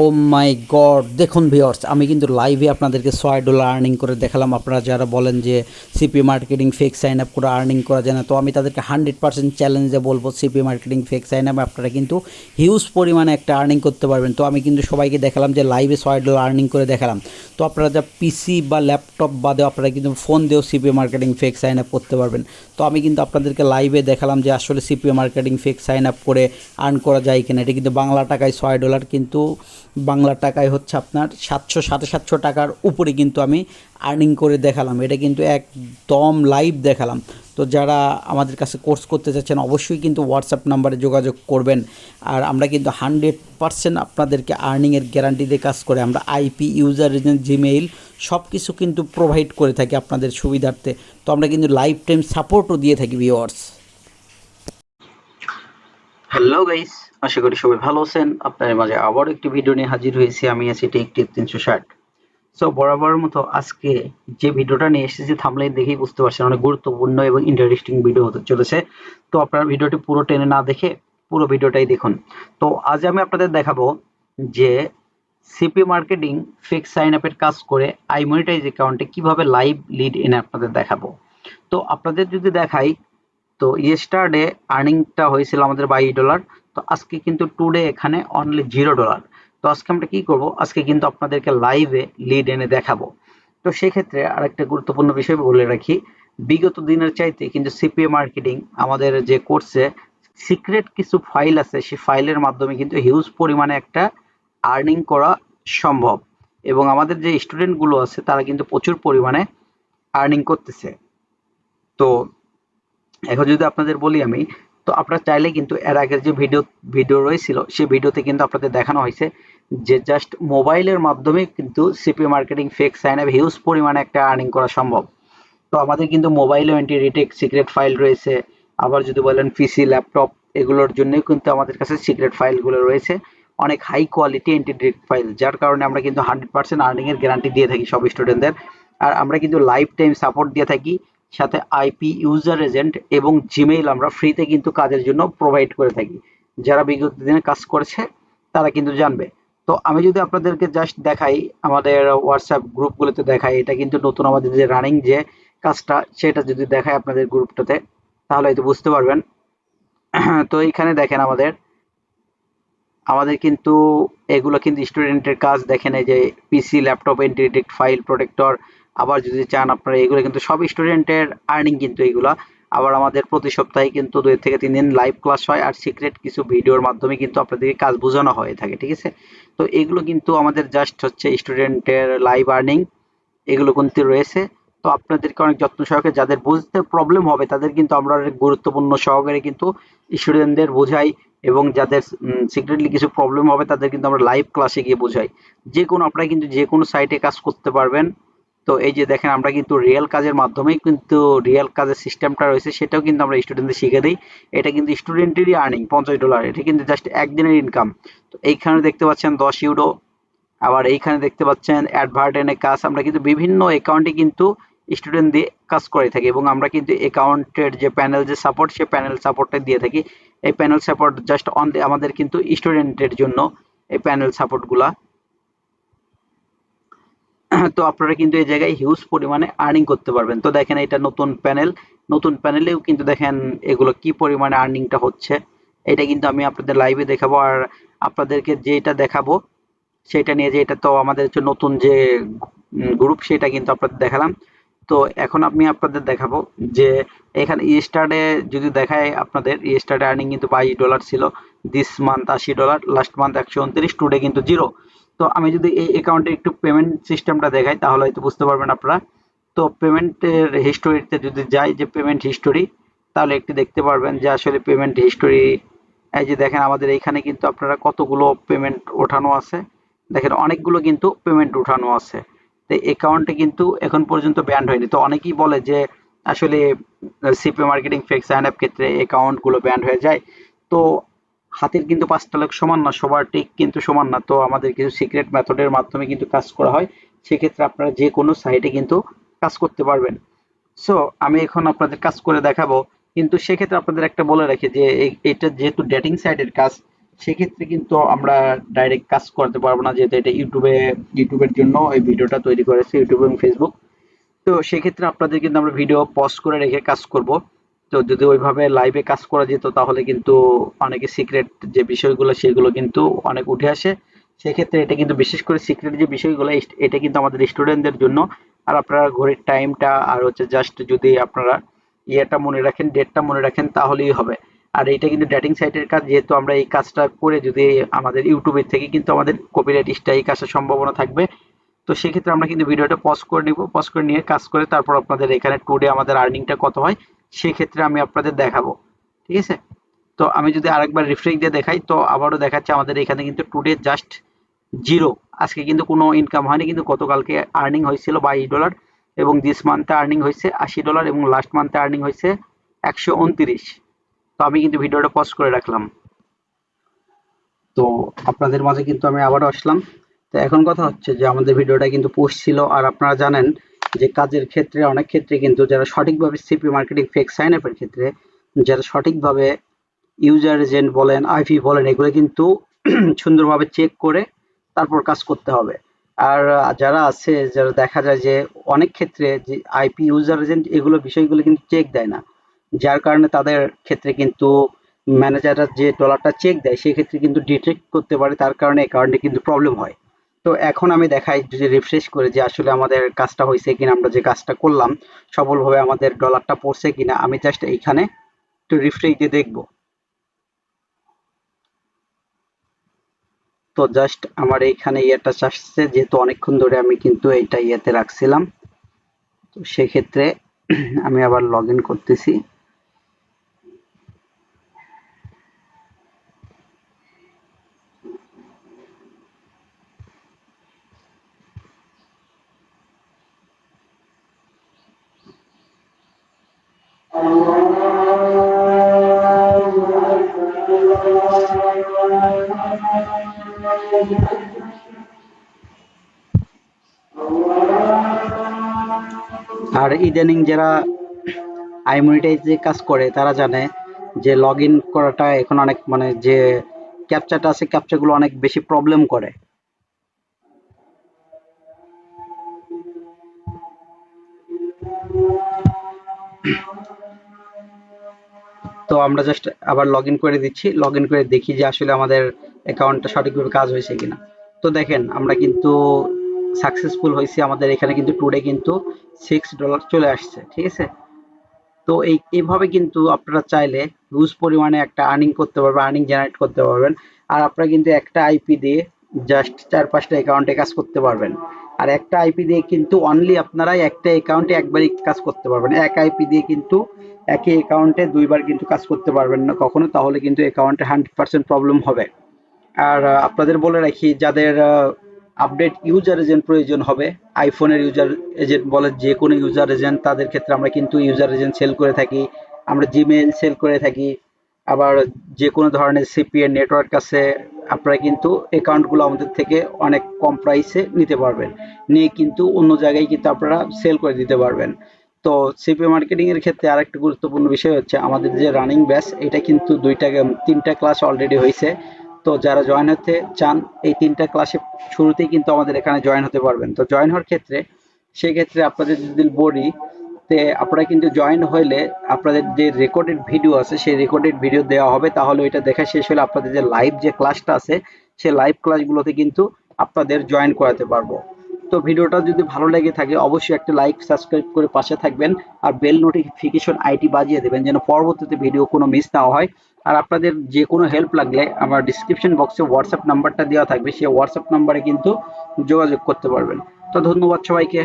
ও মাই god, দেখুন viewers, আমি কিন্তু লাইভে আপনাদেরকে $6 আর্নিং করে দেখালাম। আপনারা যারা বলেন যে CP marketing fake sign up করে আর্নিং করা যায় না, তো আমি তাদেরকে 100% চ্যালেঞ্জে বলবো CP marketing fake sign up আপনারা কিন্তু হিউজ পরিমাণে একটা আর্নিং করতে পারবেন। তো আমি কিন্তু সবাইকে দেখালাম যে লাইভে $6 আর্নিং করে দেখালাম। তো আপনারা যা পিসি বা ল্যাপটপ বাদেও আপনারা কিন্তু ফোন দিয়েও CP marketing fake sign up করতে পারবেন। তো আমি কিন্তু আপনাদেরকে লাইভে দেখালাম যে আসলে CP marketing fake sign up করে আর্ন করা যায় কিনা। এটা কিন্তু বাংলা টাকায় $6, কিন্তু বাংলা টাকায় হচ্ছে আপনার 700-750 টাকার উপরে কিন্তু আমি আর্নিং করে দেখালাম। এটা কিন্তু একদম লাইভ দেখালাম। তো যারা আমাদের কাছে কোর্স করতে চাচ্ছেন অবশ্যই কিন্তু হোয়াটসঅ্যাপ নাম্বারে যোগাযোগ করবেন। আর আমরা কিন্তু 100% আপনাদেরকে আর্নিংয়ের গ্যারান্টি দিয়ে কাজ করে। আমরা আইপি, ইউজার এজেন্ট, জিমেইল সব কিছু কিন্তু প্রোভাইড করে থাকি আপনাদের সুবিধার্থে। তো আমরা কিন্তু লাইফ টাইম সাপোর্টও দিয়ে থাকি ভিউয়ার্স। হ্যালো গাইস, আশা করি সবাই ভালো আছেন। আপনাদের মাঝে আবার একটি ভিডিও নিয়ে হাজির হয়েছি। আমি আছি টেক টিপ 360। সো বরাবরের মতো আজকে যে ভিডিওটা নিয়ে এসেছি থাম্বনেইল দেখেই বুঝতে পারছেন অনেক গুরুত্বপূর্ণ এবং ইন্টারেস্টিং ভিডিও হতে চলেছে। তো আপনারা ভিডিওটি পুরো টেনে না দেখে পুরো ভিডিওটাই দেখুন। তো আজ আমি আপনাদের দেখাবো যে সিপি মার্কেটিং ফিক্স সাইন আপের কাজ করে আইমনিটাইজ অ্যাকাউন্টে কিভাবে লাইভ লিড এনে আপনাদের দেখাবো। তো আপনাদের যদি দেখাই, তো ইয়েস্টারডে আর্নিংটা হয়েছিল আমাদের $22। তো আজকে কিন্তু টুডে এখানে অনলি $0। তো আজকে আমরা কি করব, আজকে কিন্তু আপনাদেরকে লাইভে লিড এনে দেখাবো। তো সেক্ষেত্রে আরেকটা গুরুত্বপূর্ণ বিষয় বলে রাখি, বিগত দিনের চাইতে কিন্তু সিপিএ মার্কেটিং আমাদের যে কোর্সে সিক্রেট কিছু ফাইল আছে, সেই ফাইলের মাধ্যমে কিন্তু হিউজ পরিমাণে একটা আর্নিং করা সম্ভব। এবং আমাদের যে স্টুডেন্টগুলো আছে তারা কিন্তু প্রচুর পরিমাণে আর্নিং করতেছে। তো এখন যদি আপনাদের বলি আমি, তো আপনারা চাইলে কিন্তু এর আগের যে ভিডিও রয়েছিল সেই ভিডিওতে কিন্তু আপনাদের দেখানো হয়েছে যে জাস্ট মোবাইলের মাধ্যমে কিন্তু CP marketing fake sign up huge পরিমাণে একটা আর্নিং করা সম্ভব। তো আমাদের কিন্তু মোবাইলেও অ্যান্টি রিটেক সিক্রেট ফাইল রয়েছে। আবার যদি বলেন পিসি, ল্যাপটপ, এগুলোর জন্যই কিন্তু আমাদের কাছে সিক্রেট ফাইলগুলো রয়েছে, অনেক high quality anti retake file, যার কারণে আমরা কিন্তু 100% আর্নিংয়ের গ্যারান্টি দিয়ে থাকি সব স্টুডেন্টদের। আর আমরা কিন্তু লাইফ টাইম সাপোর্ট দিয়ে থাকি, সাথে আইপি, ইউজার এজেন্ট এবং জিমেইল আমরা ফ্রিতে কিন্তু কাজের জন্য প্রোভাইড করে থাকি। যারা বিগত দিনে কাজ করেছে তারা কিন্তু জানবে। তো আমি যদি আপনাদেরকে জাস্ট দেখাই, আমাদের হোয়াটসঅ্যাপ গ্রুপগুলোতে দেখাই, এটা কিন্তু নতুন আমাদের যে রানিং যে কাজটা সেটা যদি দেখায় আপনাদের গ্রুপটাতে, তাহলে হয়তো বুঝতে পারবেন। তো এইখানে দেখেন আমাদের কিন্তু এগুলো কিন্তু স্টুডেন্টের কাজ। দেখেন এই যে পিসি, ল্যাপটপ এন্টিডিক্ট ফাইল প্রোটেক্টর। আবার যদি চান আপনারা, এগুলো কিন্তু সব স্টুডেন্টের আর্নিং কিন্তু এগুলা। আবার আমাদের প্রতি সপ্তাহে কিন্তু 2 থেকে 3 দিন লাইভ ক্লাস হয়, আর সিক্রেট কিছু ভিডিওর মাধ্যমে কিন্তু আপনাদেরকে কাজ বোঝানো হয়ে থাকে, ঠিক আছে। তো এগুলো কিন্তু আমাদের জাস্ট হচ্ছে স্টুডেন্টের লাইভ আর্নিং, এগুলো কিন্তু রয়েছে। তো আপনাদেরকে অনেক যত্ন সহকারে, যাদের বুঝতে প্রবলেম হবে তাদের কিন্তু আমরা অনেক গুরুত্বপূর্ণ সহকারে কিন্তু স্টুডেন্টদের বোঝাই, এবং যাদের সিক্রেটলি কিছু প্রবলেম হবে তাদের কিন্তু আমরা লাইভ ক্লাসে গিয়ে বোঝাই। যে কোনো, আপনারা কিন্তু যে কোনো সাইটে কাজ করতে পারবেন। তো এই যে দেখেন, আমরা কিন্তু রিয়েল কাজের মাধ্যমেই কিন্তু রিয়েল কাজের সিস্টেমটা রয়েছে সেটাও কিন্তু আমরা স্টুডেন্টদের শিখে দিই। এটা কিন্তু স্টুডেন্টেরই আর্নিং $50, এটা কিন্তু জাস্ট একদিনের ইনকাম। তো এইখানে দেখতে পাচ্ছেন $10। আবার এইখানে দেখতে পাচ্ছেন অ্যাডভার্ট এনে কাজ। আমরা কিন্তু বিভিন্ন অ্যাকাউন্টে কিন্তু স্টুডেন্ট দিয়ে কাজ করে থাকি, এবং আমরা কিন্তু অ্যাকাউন্টের যে প্যানেল যে সাপোর্ট, সেই প্যানেল সাপোর্টটা দিয়ে থাকি। এই প্যানেল সাপোর্ট জাস্ট আমাদের কিন্তু স্টুডেন্টের জন্য এই প্যানেল সাপোর্টগুলা। তো আপনারা কিন্তু এই জায়গায় হিউজ পরিমাণে আর্নিং করতে পারবেন। তো দেখেন এটা নতুন প্যানেল, নতুন প্যানেলেও কিন্তু দেখেন এগুলো কি পরিমাণে আর্নিংটা হচ্ছে। এটা কিন্তু আমি আপনাদের লাইভে দেখাবো, আর আপনাদেরকে যেটা দেখাবো সেটা নিয়ে, যে এটা তো আমাদের হচ্ছে নতুন যে গ্রুপ, সেটা কিন্তু আপনাদের দেখালাম। তো এখন আমি আপনাদের দেখাবো যে এখানে ইস্টারডে যদি দেখায়, আপনাদের ইস্টারডে আর্নিং কিন্তু $22 ছিল, this month $80, last month 129, today কিন্তু 0। তো আমি যদি এই অ্যাকাউন্টে একটু পেমেন্ট সিস্টেমটা দেখাই তাহলে হয়তো বুঝতে পারবেন আপনারা। তো পেমেন্টের হিস্টোরিতে যদি যাই, যে পেমেন্ট হিস্টোরি, তাহলে একটু দেখতে পারবেন যে আসলে পেমেন্ট হিস্টোরি, এই যে দেখেন আমাদের এইখানে কিন্তু আপনারা কতগুলো পেমেন্ট ওঠানো আছে। দেখেন অনেকগুলো কিন্তু পেমেন্ট উঠানো আছে। তো অ্যাকাউন্টে কিন্তু এখন পর্যন্ত ব্যান্ড হয়নি। তো অনেকেই বলে যে আসলে CP marketing fake sign up ক্ষেত্রে অ্যাকাউন্টগুলো ব্যান্ড হয়ে যায়। তো হাতের কিন্তু 5টা লোক সমান না, সবার টিক কিন্তু সমান না। তো আমাদের কিছু সিক্রেট মেথডের মাধ্যমে কিন্তু কাজ করা হয়। সেক্ষেত্রে আপনারা যে কোনো সাইটে কিন্তু কাজ করতে পারবেন। সো আমি এখন আপনাদের কাজ করে দেখাবো, কিন্তু সেক্ষেত্রে আপনাদের একটা বলে রাখি যে এটা যেহেতু ডেটিং সাইটের কাজ, সেক্ষেত্রে কিন্তু আমরা ডাইরেক্ট কাজ করতে পারবো না, যেহেতু এটা ইউটিউবের জন্য এই ভিডিওটা তৈরি করেছে, ইউটিউব এবং ফেসবুক। তো সেক্ষেত্রে আপনাদের কিন্তু আমরা ভিডিও পজ করে রেখে কাজ করব। তো যদি ওইভাবে লাইভে কাজ করা যেত তাহলে কিন্তু অনেকে সিক্রেট যে বিষয়গুলো সেগুলো কিন্তু অনেক উঠে আসে। সেক্ষেত্রে এটা কিন্তু বিশেষ করে সিক্রেট যে বিষয়গুলো এটা কিন্তু আমাদের স্টুডেন্টদের জন্য। আর আপনারা ঘড়ির টাইমটা আর হচ্ছে জাস্ট যদি আপনারা ইয়েটা মনে রাখেন, ডেটটা মনে রাখেন তাহলেই হবে। আর এটা কিন্তু ডেটিং সাইটের কাজ, যেহেতু আমরা এই কাজটা করে যদি আমাদের ইউটিউবের থেকে কিন্তু আমাদের কপিরাইট স্ট্রাইক আসার সম্ভাবনা থাকবে। তো সেক্ষেত্রে আমরা কিন্তু ভিডিওটা পজ করে নিব, পজ করে নিয়ে কাজ করে তারপর আপনাদের এখানে টুডে আমাদের আর্নিংটা কত হয় সেক্ষেত্রে আমি আপনাদের দেখাবো। ঠিক আছে? তো আমি যদি আরেকবার রিফ্রেশ দিয়ে দেখাই তো আবারও দেখাচ্ছে আমাদের এখানে কিন্তু টুডে জাস্ট জিরো। আজকে কিন্তু কোনো ইনকাম হয়নি, কিন্তু গতকালকে আর্নিং হয়েছিল $22 এবং দিস মান্থে আর্নিং হয়েছে $80 এবং লাস্ট মান্থে আর্নিং হয়েছে 129। তো আমি কিন্তু ভিডিওটা পজ করে রাখলাম। তো আপনাদের মাঝে কিন্তু আমি আবারও আসলাম। তো এখন কথা হচ্ছে যে আমাদের ভিডিওটা কিন্তু পোস্ট ছিল, আর আপনারা জানেন যে কাজের ক্ষেত্রে অনেক ক্ষেত্রে কিন্তু যারা সঠিকভাবে সিপি মার্কেটিং ফেক সাইন আপের ক্ষেত্রে যারা সঠিকভাবে ইউজার এজেন্ট বলেন, আইপি বলেন, এগুলো কিন্তু সুন্দরভাবে চেক করে তারপর কাজ করতে হবে। আর যারা আছে যারা দেখা যায় যে অনেক ক্ষেত্রে যে আইপি ইউজার এজেন্ট এগুলো বিষয়গুলো কিন্তু চেক দেয় না, যার কারণে তাদের ক্ষেত্রে কিন্তু ম্যানেজাররা যে ডলারটা চেক দেয় সেক্ষেত্রে কিন্তু ডিটেক্ট করতে পারে, তার কারণে এই কারণে কিন্তু প্রবলেম হয়। তো এখন আমি দেখাই যদি রিফ্রেশ করে যে আসলে আমাদের কাজটা হয়েছে কিনা, আমরা যে কাজটা করলাম সফলভাবে আমাদের ডলারটা পড়ছে কিনা। আমি জাস্ট এইখানে একটু রিফ্রেশ দিয়ে দেখবো। তো জাস্ট আমার এইখানে ইয়েটা আসছে, যেহেতু অনেকক্ষণ ধরে আমি কিন্তু এইটা ইয়েতে রাখছিলাম। তো সেক্ষেত্রে আমি আবার লগ ইন করতেছি। আর ইদানিং যারা আইমনিটাইজে কাজ করে তারা জানে যে লগ ইন করাটা এখন অনেক মানে যে ক্যাপচাটা আছে ক্যাপচাগুলো অনেক বেশি প্রবলেম করে। তো আমরা জাস্ট আবার লগ ইন করে দিচ্ছি, লগ ইন করে দেখি যে আসলে আমাদের অ্যাকাউন্টটা সঠিকভাবে কাজ হয়েছে কিনা। তো দেখেন আমরা কিন্তু সাকসেসফুল হয়েছি, আমাদের এখানে কিন্তু টুডে কিন্তু $6 চলে আসছে। ঠিক আছে? তো এইভাবে কিন্তু আপনারা চাইলে হিউজ পরিমাণে একটা আর্নিং করতে পারবেন, আর্নিং জেনারেট করতে পারবেন। আর আপনারা কিন্তু একটা আইপি দিয়ে জাস্ট 4-5টা অ্যাকাউন্টে কাজ করতে পারবেন। আর একটা আইপি দিয়ে কিন্তু অনলি আপনারা একটা অ্যাকাউন্টে একবারই কাজ করতে পারবেন। এক আইপি দিয়ে কিন্তু একই অ্যাকাউন্টে দুইবার কিন্তু কাজ করতে পারবেন না কখনো, তাহলে কিন্তু অ্যাকাউন্টে 100% প্রবলেম হবে। আর আপনাদের বলে রাখি, যাদের আপডেট ইউজার এজেন্ট প্রয়োজন হবে, আইফোনের ইউজার এজেন্ট বলে যে কোনো ইউজার এজেন্ট, তাদের ক্ষেত্রে আমরা কিন্তু ইউজার এজেন্ট সেল করে থাকি, আমরা জিমেইল সেল করে থাকি। আবার যে কোনো ধরনের সিপিএ নেটওয়ার্ক আছে, আপনারা কিন্তু অ্যাকাউন্টগুলো আমাদের থেকে অনেক কম প্রাইসে নিতে পারবেন, নিয়ে কিন্তু অন্য জায়গায় কিন্তু আপনারা সেল করে দিতে পারবেন। তো সিপিএ মার্কেটিং এর ক্ষেত্রে আরেকটা গুরুত্বপূর্ণ বিষয় হচ্ছে আমাদের যে রানিং ব্যাচ, এটা কিন্তু 3টা ক্লাস অলরেডি হয়েছে। তো যারা জয়েন হতে চান এই 3টা ক্লাসে শুরুতেই কিন্তু আমাদের এখানে জয়েন হতে পারবেন। তো জয়েন হওয়ার ক্ষেত্রে সেক্ষেত্রে আপনাদের যদি বলি, তে আপনারা কিন্তু জয়েন হইলে আপনাদের যে রেকর্ডেড ভিডিও আছে সেই রেকর্ডেড ভিডিও দেওয়া হবে, তাহলে ওইটা দেখা শেষ হলে আপনাদের যে লাইভ যে ক্লাসটা আছে সেই লাইভ ক্লাসগুলোতে কিন্তু আপনাদের জয়েন করাতে পারবো। তো ভিডিওটা যদি ভালো লেগে থাকে অবশ্যই একটা লাইক সাবস্ক্রাইব করে পাশে থাকবেন, আর বেল নোটিফিকেশন আইটি বাজিয়ে দেবেন যেন পরবর্তীতে ভিডিও কোনো মিস না হয়। আর আপনাদের যে কোনো হেল্প লাগলে আমার ডিসক্রিপশন বক্সে হোয়াটসঅ্যাপ নাম্বারটা দেওয়া থাকবে, সেই হোয়াটসঅ্যাপ নাম্বারে কিন্তু যোগাযোগ করতে পারবেন। তো ধন্যবাদ সবাইকে।